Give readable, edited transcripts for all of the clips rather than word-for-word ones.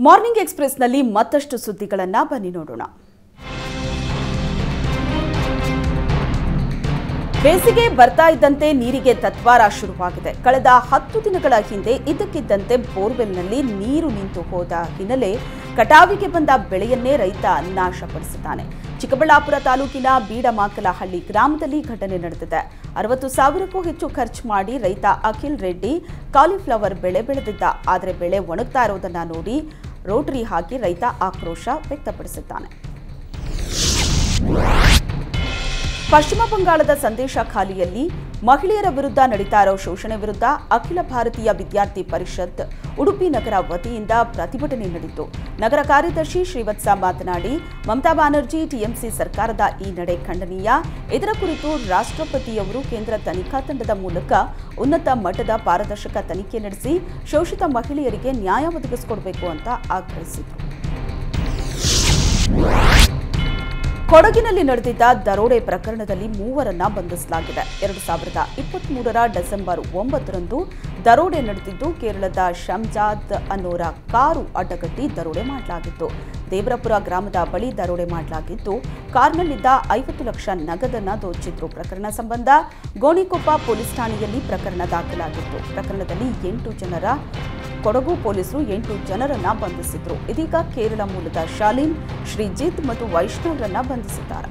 Morning ಎಕ್ಸ್‌ಪ್ರೆಸ್‌ನಲ್ಲಿ ಮತ್ತಷ್ಟು ಸುದ್ದಿಗಳನ್ನು ಬನ್ನಿ ನೋಡೋಣ. ಬೇಸಿಗೆ ಬರ್ತಾ ಇದ್ದಂತೆ ನೀರಿಗೆ ತತ್ವಾರ ಶುರುವಾಗಿದೆ. ಕಳೆದ 10 ದಿನಗಳ ಹಿಂದೆ ಇದ್ದಕ್ಕಿದ್ದಂತೆ ಬೋರ್ವೆಲ್ನಲ್ಲಿ ನೀರು ನಿಂತು ಹೋದ ಹಿನ್ನೆಲೆ ಕಟಾವಿಗೆ ಬಂದ ಬೆಳೆಯನ್ನೇ ರೈತ ನಾಶಪಡಿಸಿದ್ದಾನೆ. ಚಿಕ್ಕಬಳ್ಳಾಪುರ ತಾಲೂಕಿನ ಬೀಡಮಾಕಲಹಳ್ಳಿ ಗ್ರಾಮದಲ್ಲಿ ಘಟನೆ ನಡೆದಿದೆ. 60,000ಕ್ಕೂ ಹೆಚ್ಚು ಖರ್ಚು ಮಾಡಿ ರೈತ ಅಖಿಲ್ ರೆಡ್ಡಿ ಕಾಲಿಫ್ಲವರ್ ಬೆಳೆ ಬೆಳೆದಿದ್ದ. ಆದರೆ ಬೆಳೆ ಒಣಗ್ತಾ ಇರೋದನ್ನ ನೋಡಿ ರೋಟರಿ ಹಾಕಿ ರೈತ ಆಕ್ರೋಶ ವ್ಯಕ್ತಪಡಿಸಿದ್ದಾನೆ. ಪಶ್ಚಿಮ ಬಂಗಾಳದ ಸಂದೇಶ ಖಾಲಿಯಲ್ಲಿ ಮಹಿಳೆಯರ ವಿರುದ್ಧ ನಡೀತಾ ಇರೋ ಶೋಷಣೆ ವಿರುದ್ಧ ಅಖಿಲ ಭಾರತೀಯ ವಿದ್ಯಾರ್ಥಿ ಪರಿಷತ್ ಉಡುಪಿ ನಗರ ವತಿಯಿಂದ ಪ್ರತಿಭಟನೆ ನಡೆಯಿತು. ನಗರ ಕಾರ್ಯದರ್ಶಿ ಶ್ರೀವತ್ಸ ಮಾತನಾಡಿ, ಮಮತಾ ಬ್ಯಾನರ್ಜಿ ಟಿಎಂಸಿ ಸರ್ಕಾರದ ಈ ನಡೆ ಖಂಡನೀಯ. ಇದರ ಕುರಿತು ರಾಷ್ಟ್ರಪತಿಯವರು ಕೇಂದ್ರ ತನಿಖಾ ತಂಡದ ಮೂಲಕ ಉನ್ನತ ಮಟ್ಟದ ಪಾರದರ್ಶಕ ತನಿಖೆ ನಡೆಸಿ ಶೋಷಿತ ಮಹಿಳೆಯರಿಗೆ ನ್ಯಾಯ ಒದಗಿಸಿಕೊಡಬೇಕು ಅಂತ ಆಗ್ರಹಿಸಿದರು. ಕೊಡಗಿನಲ್ಲಿ ನಡೆದಿದ್ದ ದರೋಡೆ ಪ್ರಕರಣದಲ್ಲಿ 3 ಬಂಧಿಸಲಾಗಿದೆ. 2023 ಡಿಸೆಂಬರ್ 9ರಂದು ದರೋಡೆ ನಡೆದಿದ್ದು ಕೇರಳದ ಶಂಜಾದ್ ಅನ್ನೋರ ಕಾರು ಅಡ್ಡಗಟ್ಟಿ ದರೋಡೆ ಮಾಡಲಾಗಿತ್ತು. ದೇವರಪುರ ಗ್ರಾಮದ ಬಳಿ ದರೋಡೆ ಮಾಡಲಾಗಿದ್ದು ಕಾರ್ನಲ್ಲಿದ್ದ 50 ಲಕ್ಷ ನಗದನ್ನು ದೋಚಿದ್ರು. ಪ್ರಕರಣ ಸಂಬಂಧ ಗೋಣಿಕೊಪ್ಪ ಪೊಲೀಸ್ ಠಾಣೆಯಲ್ಲಿ ಪ್ರಕರಣ ದಾಖಲಾಗಿತ್ತು. ಪ್ರಕರಣದಲ್ಲಿ 8 ಕೊಡಗು ಪೊಲೀಸರು 8 ಜನರನ್ನ ಬಂಧಿಸಿದ್ರು. ಇದೀಗ ಕೇರಳ ಮೂಲದ ಶಾಲಿನ್, ಶ್ರೀಜಿತ್ ಮತ್ತು ವೈಷ್ಣವ್ರನ್ನ ಬಂಧಿಸಿದ್ದಾರೆ.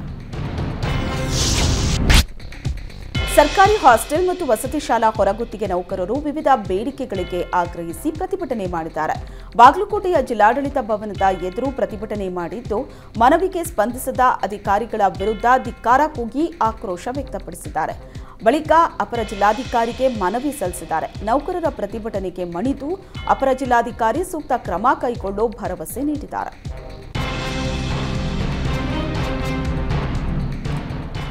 ಸರ್ಕಾರಿ ಹಾಸ್ಟೆಲ್ ಮತ್ತು ವಸತಿ ಶಾಲಾ ಹೊರಗುತ್ತಿಗೆ ನೌಕರರು ವಿವಿಧ ಬೇಡಿಕೆಗಳಿಗೆ ಆಗ್ರಹಿಸಿ ಪ್ರತಿಭಟನೆ ಮಾಡಿದ್ದಾರೆ. ಬಾಗಲಕೋಟೆಯ ಜಿಲ್ಲಾಡಳಿತ ಭವನದ ಎದುರು ಪ್ರತಿಭಟನೆ ಮಾಡಿದ್ದು, ಮನವಿಗೆ ಸ್ಪಂದಿಸದ ಅಧಿಕಾರಿಗಳ ವಿರುದ್ಧ ಧಿಕ್ಕಾರ ಕೂಗಿ ಆಕ್ರೋಶ ವ್ಯಕ್ತಪಡಿಸಿದ್ದಾರೆ. ಬಳಿಕ ಅಪರ ಜಿಲ್ಲಾಧಿಕಾರಿಗೆ ಮನವಿ ಸಲ್ಲಿಸಿದ್ದಾರೆ. ನೌಕರರ ಪ್ರತಿಭಟನೆಗೆ ಮಣಿದು ಅಪರ ಜಿಲ್ಲಾಧಿಕಾರಿ ಸೂಕ್ತ ಕ್ರಮ ಕೈಗೊಳ್ಳೋ ಭರವಸೆ ನೀಡಿದ್ದಾರೆ.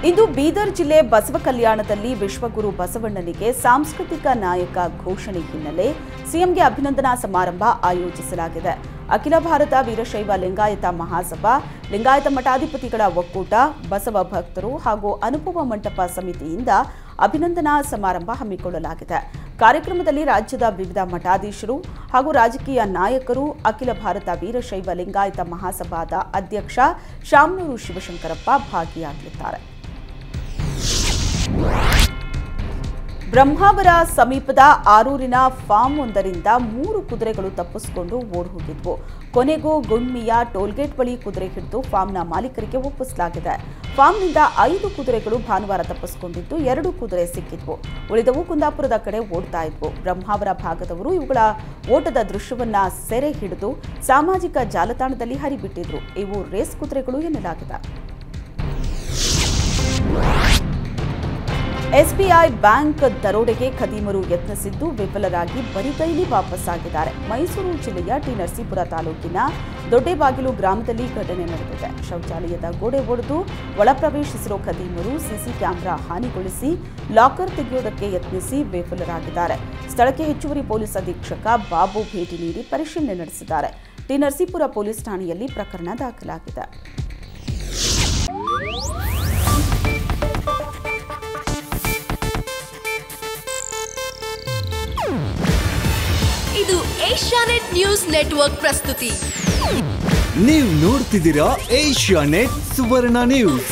ಇಂದು ಬೀದರ್ ಜಿಲ್ಲೆ ಬಸವಕಲ್ಯಾಣದಲ್ಲಿ ವಿಶ್ವಗುರು ಬಸವಣ್ಣನಿಗೆ ಸಾಂಸ್ಕೃತಿಕ ನಾಯಕ ಘೋಷಣೆ ಹಿನ್ನೆಲೆ ಸಿಎಂಗೆ ಅಭಿನಂದನಾ ಸಮಾರಂಭ ಆಯೋಜಿಸಲಾಗಿದೆ. ಅಖಿಲ ಭಾರತ ವೀರಶೈವ ಲಿಂಗಾಯತ ಮಹಾಸಭಾ, ಲಿಂಗಾಯತ ಮಠಾಧಿಪತಿಗಳ ಒಕ್ಕೂಟ, ಬಸವ ಭಕ್ತರು ಹಾಗೂ ಅನುಭವ ಮಂಟಪ ಸಮಿತಿಯಿಂದ ಅಭಿನಂದನಾ ಸಮಾರಂಭ ಹಮ್ಮಿಕೊಳ್ಳಲಾಗಿದೆ. ಕಾರ್ಯಕ್ರಮದಲ್ಲಿ ರಾಜ್ಯದ ವಿವಿಧ ಮಠಾಧೀಶರು ಹಾಗೂ ರಾಜಕೀಯ ನಾಯಕರು, ಅಖಿಲ ಭಾರತ ವೀರಶೈವ ಲಿಂಗಾಯತ ಮಹಾಸಭಾದ ಅಧ್ಯಕ್ಷ ಶಾಮನೂರು ಶಿವಶಂಕರಪ್ಪ ಭಾಗಿಯಾಗಲಿದ್ದಾರೆ. ಬ್ರಹ್ಮಾವರ ಸಮೀಪದ ಆರೂರಿನ ಫಾರ್ಮ್ ಒಂದರಿಂದ 3 ಕುದುರೆಗಳು ತಪ್ಪಿಸಿಕೊಂಡು ಓಡಿ ಹೋಗಿದ್ವು. ಕೊನೆಗೂ ಗುಂಡ್ಮಿಯ ಟೋಲ್ಗೇಟ್ ಬಳಿ ಕುದುರೆ ಹಿಡಿದು ಫಾರ್ಮ್ನ ಮಾಲೀಕರಿಗೆ ಒಪ್ಪಿಸಲಾಗಿದೆ. ಫಾರ್ಮ್ನಿಂದ 5 ಕುದುರೆಗಳು ಭಾನುವಾರ ತಪ್ಪಿಸಿಕೊಂಡಿದ್ದು 2 ಕುದುರೆ ಸಿಕ್ಕಿದ್ವು. ಉಳಿದವು ಕುಂದಾಪುರದ ಕಡೆ ಓಡ್ತಾ ಇದ್ವು. ಬ್ರಹ್ಮಾವರ ಭಾಗದವರು ಇವುಗಳ ಓಟದ ದೃಶ್ಯವನ್ನ ಸೆರೆ ಹಿಡಿದು ಸಾಮಾಜಿಕ ಜಾಲತಾಣದಲ್ಲಿ ಹರಿಬಿಟ್ಟಿದ್ರು. ಇವು ರೇಸ್ ಕುದುರೆಗಳು ಎನ್ನಲಾಗಿದೆ. ಎಸ್ಬಿಐ ಬ್ಯಾಂಕ್ ದರೋಡೆಗೆ ಖದೀಮರು ಯತ್ನಿಸಿದ್ದು ವಿಫಲರಾಗಿ ಬರಿಗೈಲಿ ವಾಪಸ್ಸಾಗಿದ್ದಾರೆ. ಮೈಸೂರು ಜಿಲ್ಲೆಯ ಟಿ ನರಸೀಪುರ ತಾಲೂಕಿನ ದೊಡ್ಡೇಬಾಗಿಲು ಗ್ರಾಮದಲ್ಲಿ ಘಟನೆ ನಡೆದಿದೆ. ಶೌಚಾಲಯದ ಗೋಡೆ ಒಡೆದು ಒಳಪ್ರವೇಶಿಸಿರೋ ಖದೀಮರು ಸಿಸಿ ಕ್ಯಾಮೆರಾ ಹಾನಿಗೊಳಿಸಿ ಲಾಕರ್ ತೆಗೆಯುವುದಕ್ಕೆ ಯತ್ನಿಸಿ ವಿಫಲರಾಗಿದ್ದಾರೆ. ಸ್ಥಳಕ್ಕೆ ಹೆಚ್ಚುವರಿ ಪೊಲೀಸ್ ಅಧೀಕ್ಷಕ ಬಾಬು ಭೇಟಿ ನೀಡಿ ಪರಿಶೀಲನೆ ನಡೆಸಿದ್ದಾರೆ. ಟಿ ನರಸೀಪುರ ಪೊಲೀಸ್ ಠಾಣೆಯಲ್ಲಿ ಪ್ರಕರಣ ದಾಖಲಾಗಿದೆ. ಇದು ಏಷ್ಯಾನೆಟ್ ನ್ಯೂಸ್ ನೆಟ್ವರ್ಕ್ ಪ್ರಸ್ತುತಿ. ನೀವು ನೋಡ್ತಿದ್ದೀರಾ ಏಷ್ಯಾನೆಟ್ ಸುವರ್ಣ ನ್ಯೂಸ್.